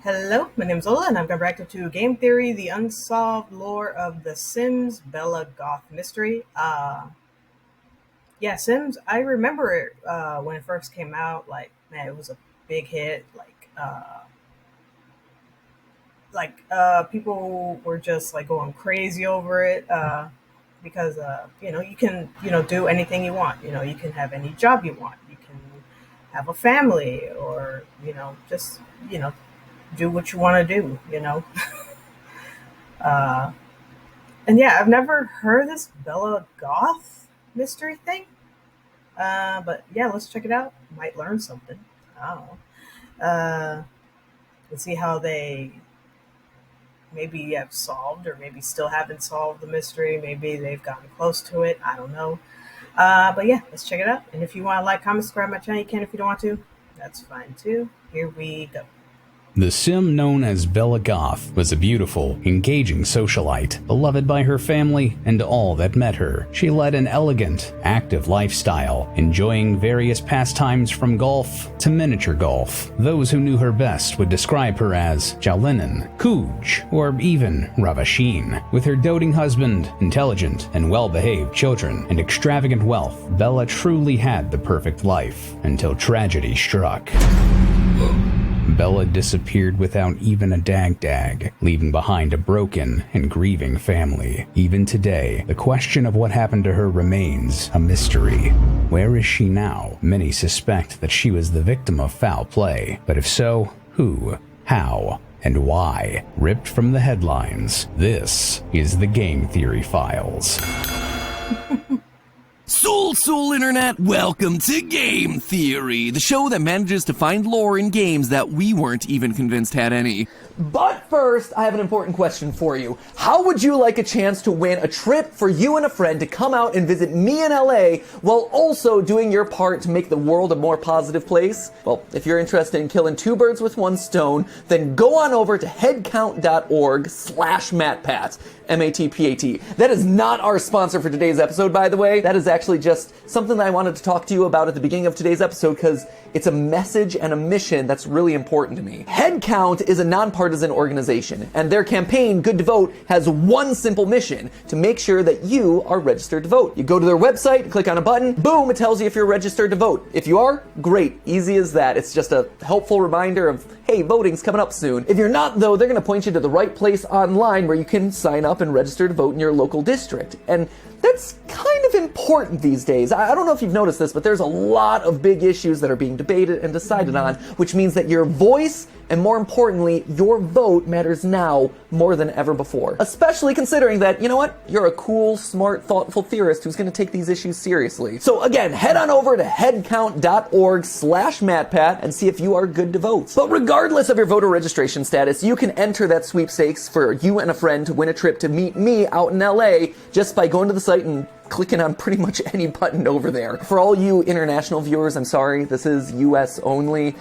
Hello, my name is Ola, and I'm going to react to Game Theory, the Unsolved Lore of The Sims Bella Goth Mystery. Yeah, Sims, I remember it when it first came out. Like, man, it was a big hit. People were just like going crazy over it because you can do anything you want. You can have any job you want. You can have a family, or just do what you want to do. uh, and yeah, I've never heard this Bella Goth mystery thing. But yeah, let's check it out. Might learn something. I don't know. Let's see how they maybe have solved, or maybe still haven't solved the mystery. Maybe they've gotten close to it. I don't know. But yeah, let's check it out. And if you want to like, comment, subscribe my channel, you can. If you don't want to, that's fine too. Here we go. The sim known as Bella Goth was a beautiful, engaging socialite, beloved by her family and all that met her. She led an elegant, active lifestyle, enjoying various pastimes from golf to miniature golf. Those who knew her best would describe her as Jalinin, Kuj, or even Ravasheen. With her doting husband, intelligent and well-behaved children, and extravagant wealth, Bella truly had the perfect life, until tragedy struck. Bella disappeared without even a dag, leaving behind a broken and grieving family. Even today, the question of what happened to her remains a mystery. Where is she now? Many suspect that she was the victim of foul play, but if so, who, how, and why? Ripped from the headlines, this is the Game Theory Files. Soul Internet, welcome to Game Theory, the show that manages to find lore in games that we weren't even convinced had any. But first, I have an important question for you. How would you like a chance to win a trip for you and a friend to come out and visit me in LA while also doing your part to make the world a more positive place? Well, if you're interested in killing two birds with one stone, then go on over to headcount.org/MattPat. M-A-T-P-A-T. That is not our sponsor for today's episode, by the way. That is actually just something that I wanted to talk to you about at the beginning of today's episode because it's a message and a mission that's really important to me. Headcount is a nonpartisan organization, and their campaign, Good to Vote, has one simple mission: to make sure that you are registered to vote. You go to their website, click on a button, boom, it tells you if you're registered to vote. If you are, great. Easy as that. It's just a helpful reminder of, hey, voting's coming up soon. If you're not, though, they're going to point you to the right place online where you can sign up and register to vote in your local district. And that's kind of important these days. I don't know if you've noticed this, but there's a lot of big issues that are being debated and decided on, which means that your voice, and more importantly, your vote, matters now more than ever before. Especially considering that, you know what? You're a cool, smart, thoughtful theorist who's going to take these issues seriously. So again, head on over to headcount.org/MattPat and see if you are good to vote. But regardless of your voter registration status, you can enter that sweepstakes for you and a friend to win a trip to meet me out in LA just by going to the site and clicking on pretty much any button over there. For all you international viewers, I'm sorry, this is US only.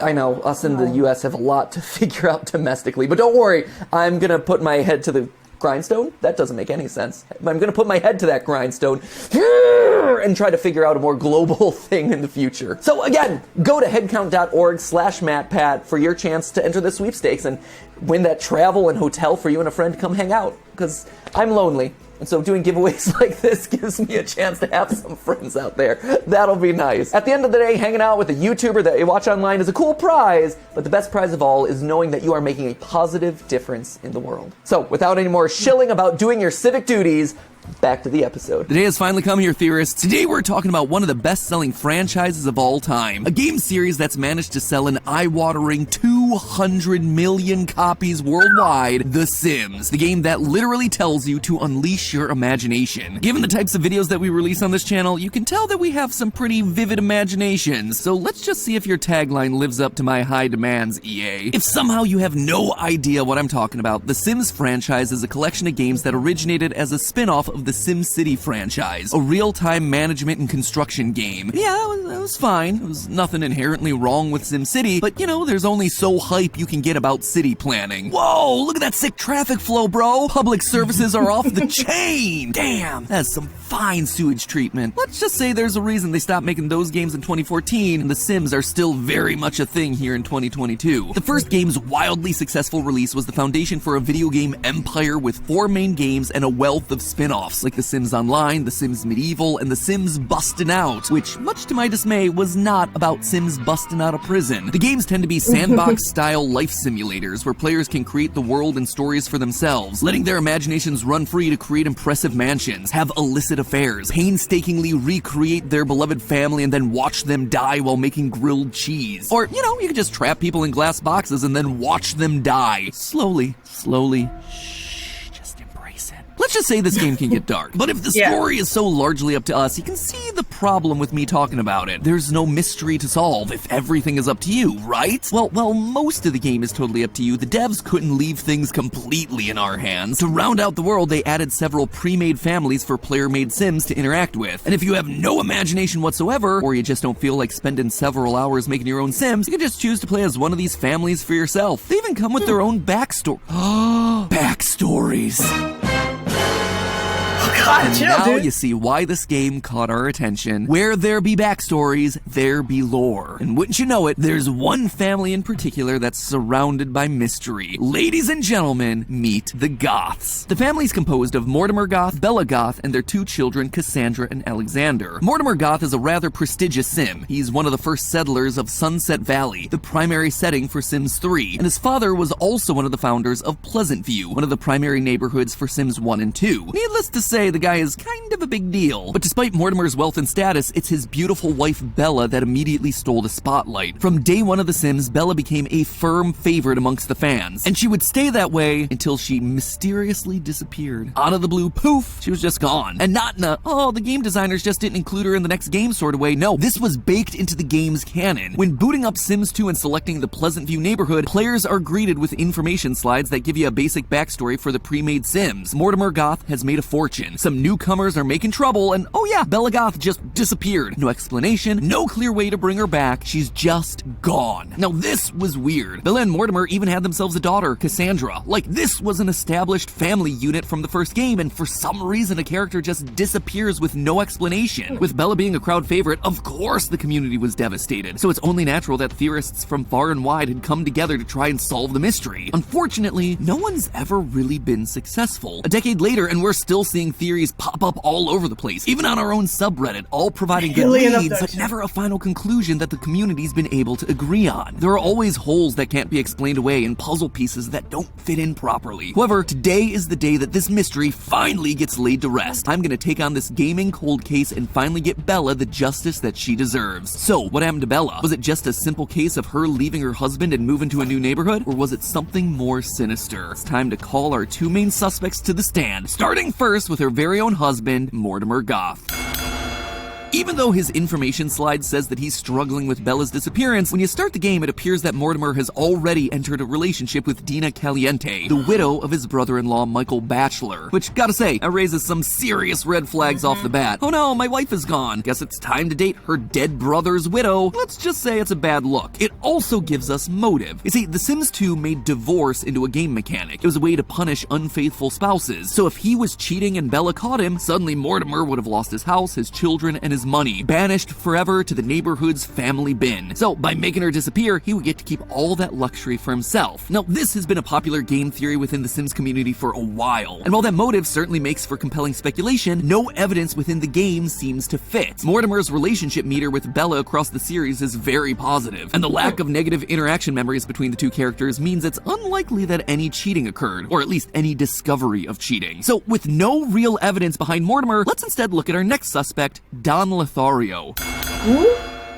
I know, us in the US have a lot to figure out domestically, but don't worry, I'm gonna put my head to the grindstone? That doesn't make any sense. I'm gonna put my head to that grindstone and try to figure out a more global thing in the future. So again, go to headcount.org/MattPat for your chance to enter the sweepstakes and win that travel and hotel for you and a friend to come hang out, because I'm lonely. And so doing giveaways like this gives me a chance to have some friends out there. That'll be nice. At the end of the day, hanging out with a YouTuber that you watch online is a cool prize, but the best prize of all is knowing that you are making a positive difference in the world. So without any more shilling about doing your civic duties, back to the episode. The day has finally come here, theorists. Today we're talking about one of the best-selling franchises of all time. A game series that's managed to sell an eye-watering 200 million copies worldwide, The Sims. The game that literally tells you to unleash your imagination. Given the types of videos that we release on this channel, you can tell that we have some pretty vivid imaginations. So let's just see if your tagline lives up to my high demands, EA. If somehow you have no idea what I'm talking about, The Sims franchise is a collection of games that originated as a spin-off of the SimCity franchise, a real-time management and construction game. Yeah, that was fine. There was nothing inherently wrong with SimCity, but you know, there's only so no hype you can get about city planning. Whoa, look at that sick traffic flow, bro. Public services are off the chain. Damn, that's some fine sewage treatment. Let's just say there's a reason they stopped making those games in 2014, and The Sims are still very much a thing here in 2022. The first game's wildly successful release was the foundation for a video game empire with 4 main games and a wealth of spin-offs like The Sims Online, The Sims Medieval, and The Sims Bustin' Out, which, much to my dismay, was not about Sims busting out of prison. The games tend to be sandbox-style life simulators where players can create the world and stories for themselves, letting their imaginations run free to create impressive mansions, have illicit affairs, painstakingly recreate their beloved family, and then watch them die while making grilled cheese. Or, you know, you can just trap people in glass boxes and then watch them die. Slowly. Shh, just embrace it. Let's just say this game can get dark. But if the story is so largely up to us, you can see the problem with me talking about it. There's no mystery to solve if everything is up to you, right? Well, most of the game is totally up to you. The devs couldn't leave things completely in our hands. To round out the world, they added several pre-made families for player-made Sims to interact with. And if you have no imagination whatsoever, or you just don't feel like spending several hours making your own Sims, you can just choose to play as one of these families for yourself. They even come with their own backstory. Backstories. God, and chill, now dude. you see why this game caught our attention. Where there be backstories, there be lore. And wouldn't you know it, there's one family in particular that's surrounded by mystery. Ladies and gentlemen, meet the Goths. The family's composed of Mortimer Goth, Bella Goth, and their 2 children, Cassandra and Alexander. Mortimer Goth is a rather prestigious Sim. He's one of the first settlers of Sunset Valley, the primary setting for Sims 3. And his father was also one of the founders of Pleasant View, one of the primary neighborhoods for Sims 1 and 2. Needless to say, the guy is kind of a big deal. But despite Mortimer's wealth and status, it's his beautiful wife Bella that immediately stole the spotlight. From day one of The Sims, Bella became a firm favorite amongst the fans, and she would stay that way until she mysteriously disappeared. Out of the blue, poof, she was just gone. And not in a, oh, the game designers just didn't include her in the next game sort of way. No, this was baked into the game's canon. When booting up Sims 2 and selecting the Pleasant View neighborhood, players are greeted with information slides that give you a basic backstory for the pre-made Sims. Mortimer Goth has made a fortune. Some newcomers are making trouble, and oh yeah, Bella Goth just disappeared. No explanation, no clear way to bring her back. She's just gone. Now this was weird. Bella and Mortimer even had themselves a daughter, Cassandra. Like, this was an established family unit from the first game, and for some reason a character just disappears with no explanation. With Bella being a crowd favorite, of course the community was devastated. So it's only natural that theorists from far and wide had come together to try and solve the mystery. Unfortunately, no one's ever really been successful. A decade later, and we're still seeing theories pop up all over the place, even on our own subreddit, all providing good leads, but never a final conclusion that the community's been able to agree on. There are always holes that can't be explained away and puzzle pieces that don't fit in properly. However, today is the day that this mystery finally gets laid to rest. I'm gonna take on this gaming cold case and finally get Bella the justice that she deserves. So, what happened to Bella? Was it just a simple case of her leaving her husband and moving to a new neighborhood? Or was it something more sinister? It's time to call our 2 main suspects to the stand, starting first with her very own husband, Mortimer Goth. Even though his information slide says that he's struggling with Bella's disappearance, when you start the game, it appears that Mortimer has already entered a relationship with Dina Caliente, the widow of his brother-in-law Michael Batchelor. Which, gotta say, that raises some serious red flags off the bat. Oh no, my wife is gone. Guess it's time to date her dead brother's widow. Let's just say it's a bad look. It also gives us motive. You see, The Sims 2 made divorce into a game mechanic. It was a way to punish unfaithful spouses. So if he was cheating and Bella caught him, suddenly Mortimer would have lost his house, his children, and his money, banished forever to the neighborhood's family bin. So by making her disappear, he would get to keep all that luxury for himself. Now, this has been a popular game theory within the Sims community for a while, and while that motive certainly makes for compelling speculation, no evidence within the game seems to fit. Mortimer's relationship meter with Bella across the series is very positive, and the lack of negative interaction memories between the 2 characters means it's unlikely that any cheating occurred, or at least any discovery of cheating. So with no real evidence behind Mortimer, let's instead look at our next suspect, Don Lothario.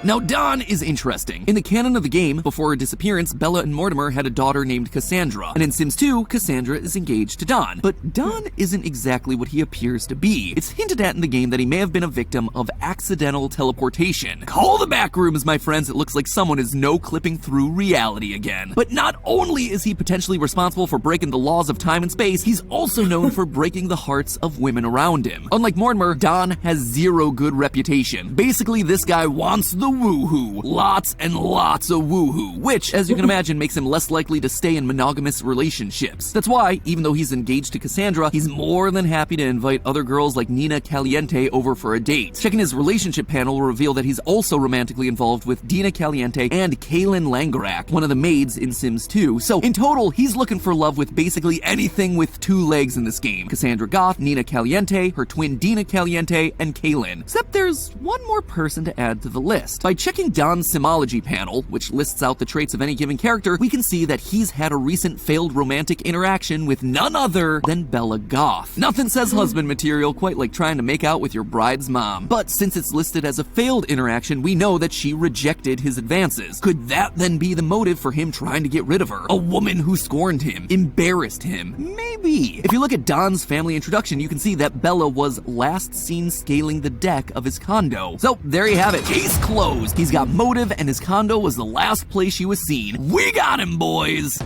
Now, Dawn is interesting. In the canon of the game, before her disappearance, Bella and Mortimer had a daughter named Cassandra. And in Sims 2, Cassandra is engaged to Dawn. But Dawn isn't exactly what he appears to be. It's hinted at in the game that he may have been a victim of accidental teleportation. Call the backrooms, my friends. It looks like someone is no-clipping through reality again. But not only is he potentially responsible for breaking the laws of time and space, he's also known for breaking the hearts of women around him. Unlike Mortimer, Dawn has zero good reputation. Basically, this guy wants the woohoo. Lots and lots of woohoo, which, as you can imagine, makes him less likely to stay in monogamous relationships. That's why, even though he's engaged to Cassandra, he's more than happy to invite other girls like Nina Caliente over for a date. Checking his relationship panel will reveal that he's also romantically involved with Dina Caliente and Kaylin Langerak, one of the maids in Sims 2. So in total, he's looking for love with basically anything with two legs in this game. Cassandra Goth, Nina Caliente, her twin Dina Caliente, and Kaylin. Except there's one more person to add to the list. By checking Don's Simology panel, which lists out the traits of any given character, we can see that he's had a recent failed romantic interaction with none other than Bella Goth. Nothing says husband material quite like trying to make out with your bride's mom. But since it's listed as a failed interaction, we know that she rejected his advances. Could that then be the motive for him trying to get rid of her? A woman who scorned him, embarrassed him? Maybe. If you look at Don's family introduction, you can see that Bella was last seen scaling the deck of his condo. So there you have it. Case closed. He's got motive and his condo was the last place she was seen. We got him, boys!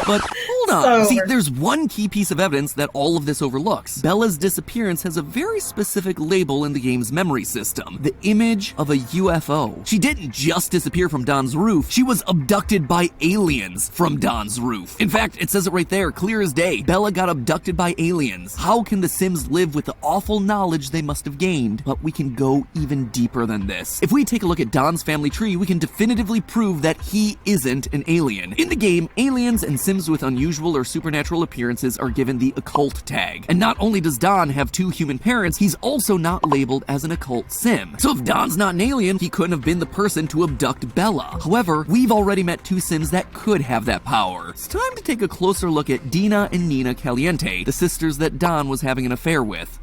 But hold on. See, there's one key piece of evidence that all of this overlooks. Bella's disappearance has a very specific label in the game's memory system. The image of a UFO. She didn't just disappear from Don's roof. She was abducted by aliens from Don's roof. In fact, it says it right there, clear as day. Bella got abducted by aliens. How can the Sims live with the awful knowledge they must have gained? But we can go even deeper than this. If we take a look at Don's family tree, we can definitively prove that he isn't an alien. In the game, aliens and Sims with unusual or supernatural appearances are given the occult tag. And not only does Don have two human parents, he's also not labeled as an occult Sim. So if Don's not an alien, he couldn't have been the person to abduct Bella. However, we've already met two Sims that could have that power. It's time to take a closer look at Dina and Nina Caliente, the sisters that Don was having an affair with.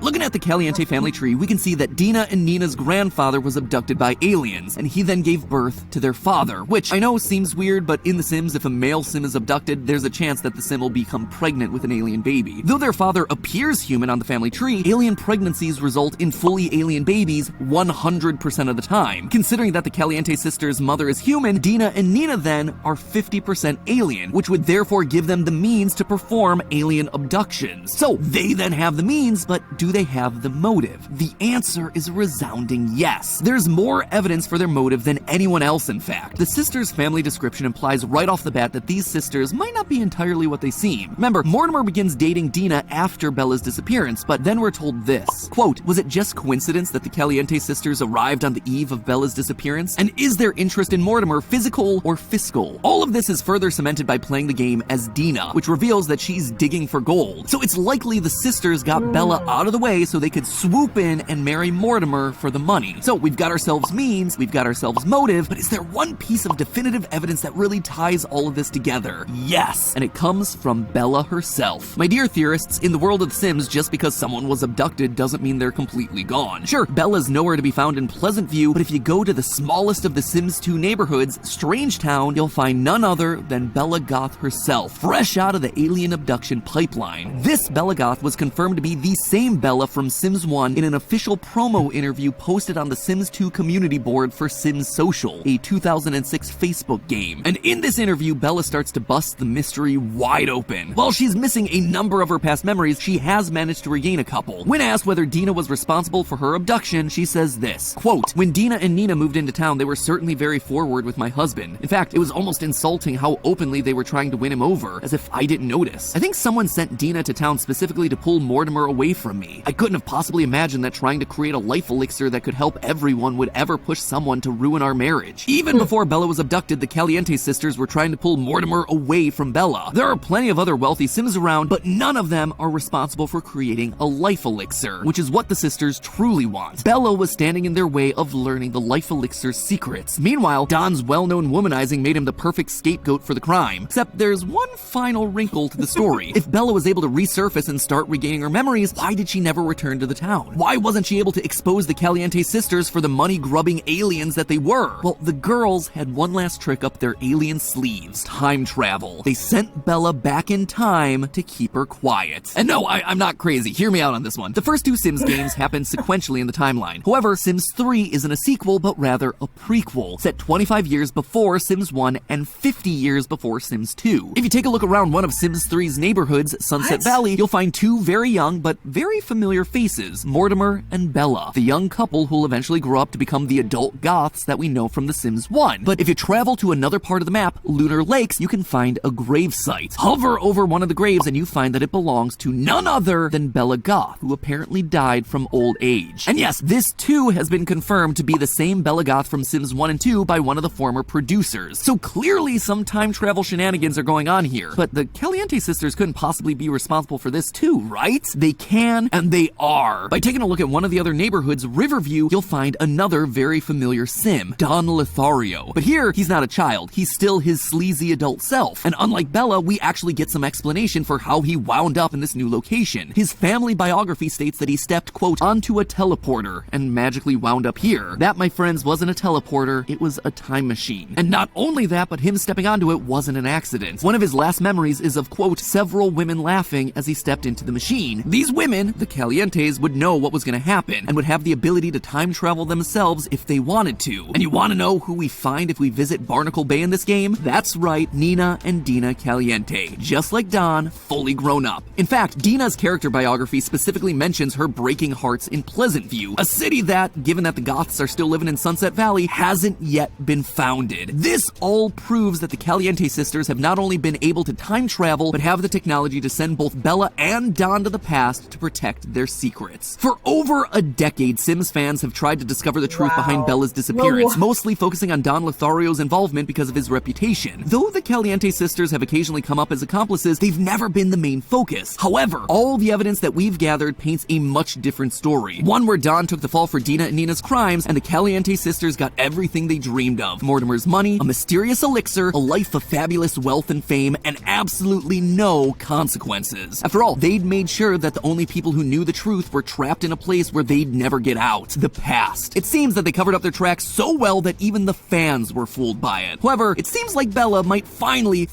Looking at the Caliente family tree, we can see that Dina and Nina's grandfather was abducted by aliens, and he then gave birth to their father, which I know seems weird, but in The Sims, if a male Sim is abducted, there's a chance that the Sim will become pregnant with an alien baby. Though their father appears human on the family tree, alien pregnancies result in fully alien babies 100% of the time. Considering that the Caliente sisters' mother is human, Dina and Nina then are 50% alien, which would therefore give them the means to perform alien abductions. So they then have the means, but do they have the motive? The answer is a resounding yes. There's more evidence for their motive than anyone else, in fact. The sisters' family description implies right off the bat that these sisters might not be entirely what they seem. Remember, Mortimer begins dating Dina after Bella's disappearance, but then we're told this. Quote, was it just coincidence that the Caliente sisters arrived on the eve of Bella's disappearance? And is their interest in Mortimer physical or fiscal? All of this is further cemented by playing the game as Dina, which reveals that she's digging for gold. So it's likely the sisters got Bella out of the way so they could swoop in and marry Mortimer for the money. So we've got ourselves means, we've got ourselves motive, but is there one piece of definitive evidence that really ties all of this together? Yes, and it comes from Bella herself. My dear theorists, in the world of The Sims, just because someone was abducted doesn't mean they're completely gone. Sure, Bella's nowhere to be found in Pleasant View, but if you go to the smallest of the Sims 2 neighborhoods, Strangetown, you'll find none other than Bella Goth herself, fresh out of the alien abduction pipeline. This Bella Goth was confirmed to be the same Bella from Sims 1 in an official promo interview posted on the Sims 2 community board for Sims Social, a 2006 Facebook game. And in this interview, Bella starts to bust the mystery wide open. While she's missing a number of her past memories, she has managed to regain a couple. When asked whether Dina was responsible for her abduction, she says this, quote, when Dina and Nina moved into town, they were certainly very forward with my husband. In fact, it was almost insulting how openly they were trying to win him over, as if I didn't notice. I think someone sent Dina to town specifically to pull Mortimer away from me. I couldn't have possibly imagined that trying to create a life elixir that could help everyone would ever push someone to ruin our marriage. Even before Bella was abducted, the Caliente sisters were trying to pull Mortimer away from Bella. There are plenty of other wealthy Sims around, but none of them are responsible for creating a life elixir, which is what the sisters truly want. Bella was standing in their way of learning the life elixir's secrets. Meanwhile, Don's well-known womanizing made him the perfect scapegoat for the crime. Except there's one final wrinkle to the story. If Bella was able to resurface and start regaining her memories, why did she never return to the town? Why wasn't she able to expose the Caliente sisters for the money-grubbing aliens that they were? Well, the girls had one last trick up their alien sleeves: time travel. They sent Bella back in time to keep her quiet. And no, I'm not crazy. Hear me out on this one. The first two Sims games happened sequentially in the timeline. However, Sims 3 isn't a sequel, but rather a prequel, set 25 years before Sims 1 and 50 years before Sims 2. If you take a look around one of Sims 3's neighborhoods, Sunset Valley, you'll find two very young but very familiar familiar faces, Mortimer and Bella, the young couple who will eventually grow up to become the adult Goths that we know from The Sims 1. But if you travel to another part of the map, Lunar Lakes, you can find a grave site. Hover over one of the graves and you find that it belongs to none other than Bella Goth, who apparently died from old age. And yes, this too has been confirmed to be the same Bella Goth from Sims 1 and 2 by one of the former producers. So clearly some time travel shenanigans are going on here. But the Caliente sisters couldn't possibly be responsible for this too, right? They can, and they are. By taking a look at one of the other neighborhoods, Riverview, you'll find another very familiar Sim, Don Lothario. But here, he's not a child. He's still his sleazy adult self. And unlike Bella, we actually get some explanation for how he wound up in this new location. His family biography states that he stepped, quote, onto a teleporter and magically wound up here. That, my friends, wasn't a teleporter, it was a time machine. And not only that, but him stepping onto it wasn't an accident. One of his last memories is of, quote, several women laughing as he stepped into the machine. These women, the Calientes, would know what was going to happen and would have the ability to time travel themselves if they wanted to. And you want to know who we find if we visit Barnacle Bay in this game? That's right, Nina and Dina Caliente. Just like Don, fully grown up. In fact, Dina's character biography specifically mentions her breaking hearts in Pleasant View, a city that, given that the Goths are still living in Sunset Valley, hasn't yet been founded. This all proves that the Caliente sisters have not only been able to time travel, but have the technology to send both Bella and Don to the past to protect their secrets. For over a decade, Sims fans have tried to discover the truth behind Bella's disappearance, mostly focusing on Don Lothario's involvement because of his reputation. Though the Caliente sisters have occasionally come up as accomplices, they've never been the main focus. However, all the evidence that we've gathered paints a much different story. One where Don took the fall for Dina and Nina's crimes, and the Caliente sisters got everything they dreamed of. Mortimer's money, a mysterious elixir, a life of fabulous wealth and fame, and absolutely no consequences. After all, they'd made sure that the only people who knew the truth were trapped in a place where they'd never get out. The past. It seems that they covered up their tracks so well that even the fans were fooled by it. However, it seems like Bella might finally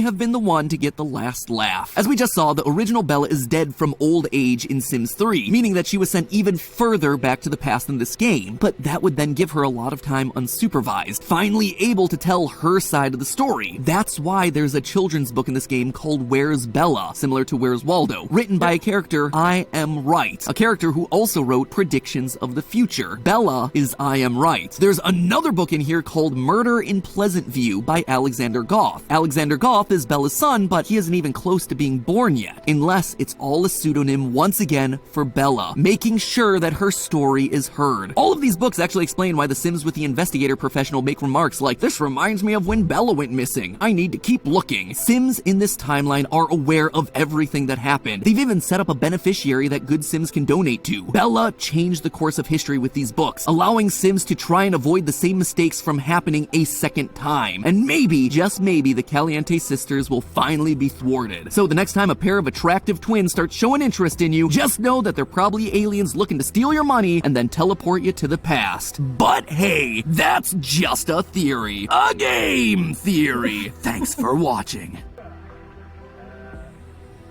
have been the one to get the last laugh. As we just saw, the original Bella is dead from old age in Sims 3, meaning that she was sent even further back to the past in this game, but that would then give her a lot of time unsupervised, finally able to tell her side of the story. That's why there's a children's book in this game called Where's Bella, similar to Where's Waldo, written by a character, I Am Right, a character who also wrote Predictions of the Future. Bella is I Am Right. There's another book in here called Murder in Pleasant View by Alexander Goth. Alexander Goth is Bella's son, but he isn't even close to being born yet, unless it's all a pseudonym once again for Bella, making sure that her story is heard. All of these books actually explain why the Sims with the investigator professional make remarks like, this reminds me of when Bella went missing. I need to keep looking. Sims in this timeline are aware of everything that happened. They've even set up a beneficiary that good Sims can donate to. Bella changed the course of history with these books, allowing Sims to try and avoid the same mistakes from happening a second time. And maybe, just maybe, the Caliente sisters will finally be thwarted. So the next time a pair of attractive twins start showing interest in you, just know that they're probably aliens looking to steal your money and then teleport you to the past. But hey, that's just a theory. A game theory. Thanks for watching.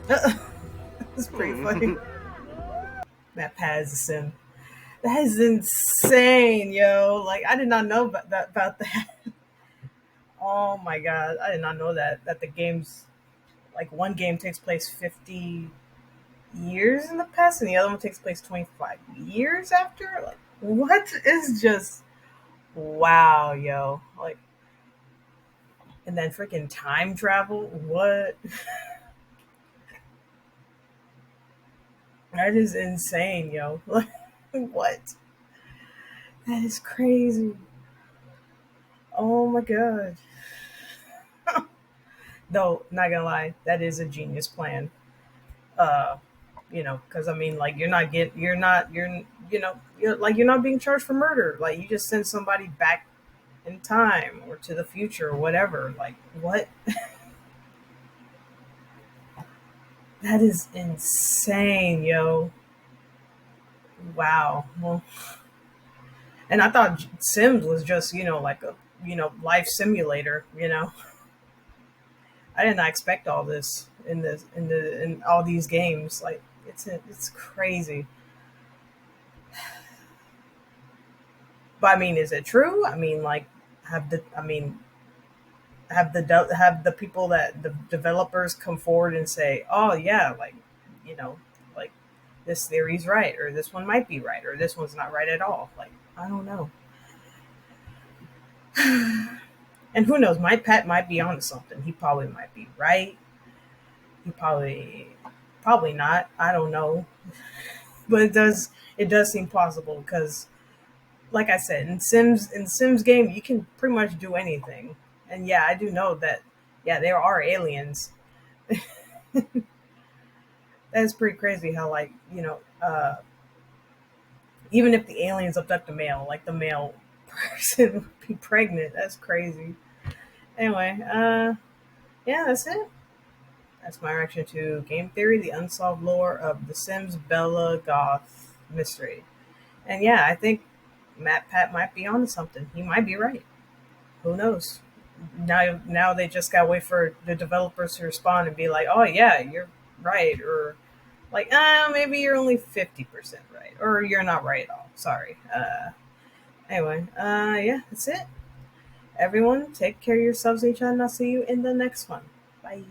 It's pretty funny. That Pat is a sim. That is insane, yo. Like, I did not know about that. Oh my god, I did not know that the game's, like, one game takes place 50 years in the past and the other one takes place 25 years after. Like, what is just wow, yo. Like, and then freaking time travel. What? That is insane, yo. What? That is crazy. Oh my god. Though, not gonna lie, that is a genius plan. Because I mean, like, you're not being charged for murder. Like, you just send somebody back in time or to the future or whatever. Like, what? That is insane, yo. Wow. Well, and I thought Sims was just, like a, life simulator, I did not expect all this in all these games. Like, it's crazy. But I mean, is it true? I mean, like, have the people, that the developers, come forward and say, oh yeah, like, like, this theory's right, or this one might be right, or this one's not right at all. Like, I don't know. And who knows? My pet might be onto something. He probably might be right. He probably not. I don't know. But it does seem possible because, like I said, in Sims game you can pretty much do anything. And yeah, I do know that. Yeah, there are aliens. That's pretty crazy. How like even if the aliens abduct the male, like the male person would be pregnant. That's crazy. Anyway, yeah, that's it. That's my reaction to Game Theory: The Unsolved Lore of The Sims Bella Goth Mystery. And yeah, I think Matt Pat might be onto something. He might be right. Who knows? Now they just gotta wait for the developers to respond and be like, "Oh yeah, you're right," or like, maybe you're only 50% right, or you're not right at all. Sorry. Anyway, yeah, that's it. Everyone, take care of yourselves and each other, and I'll see you in the next one. Bye.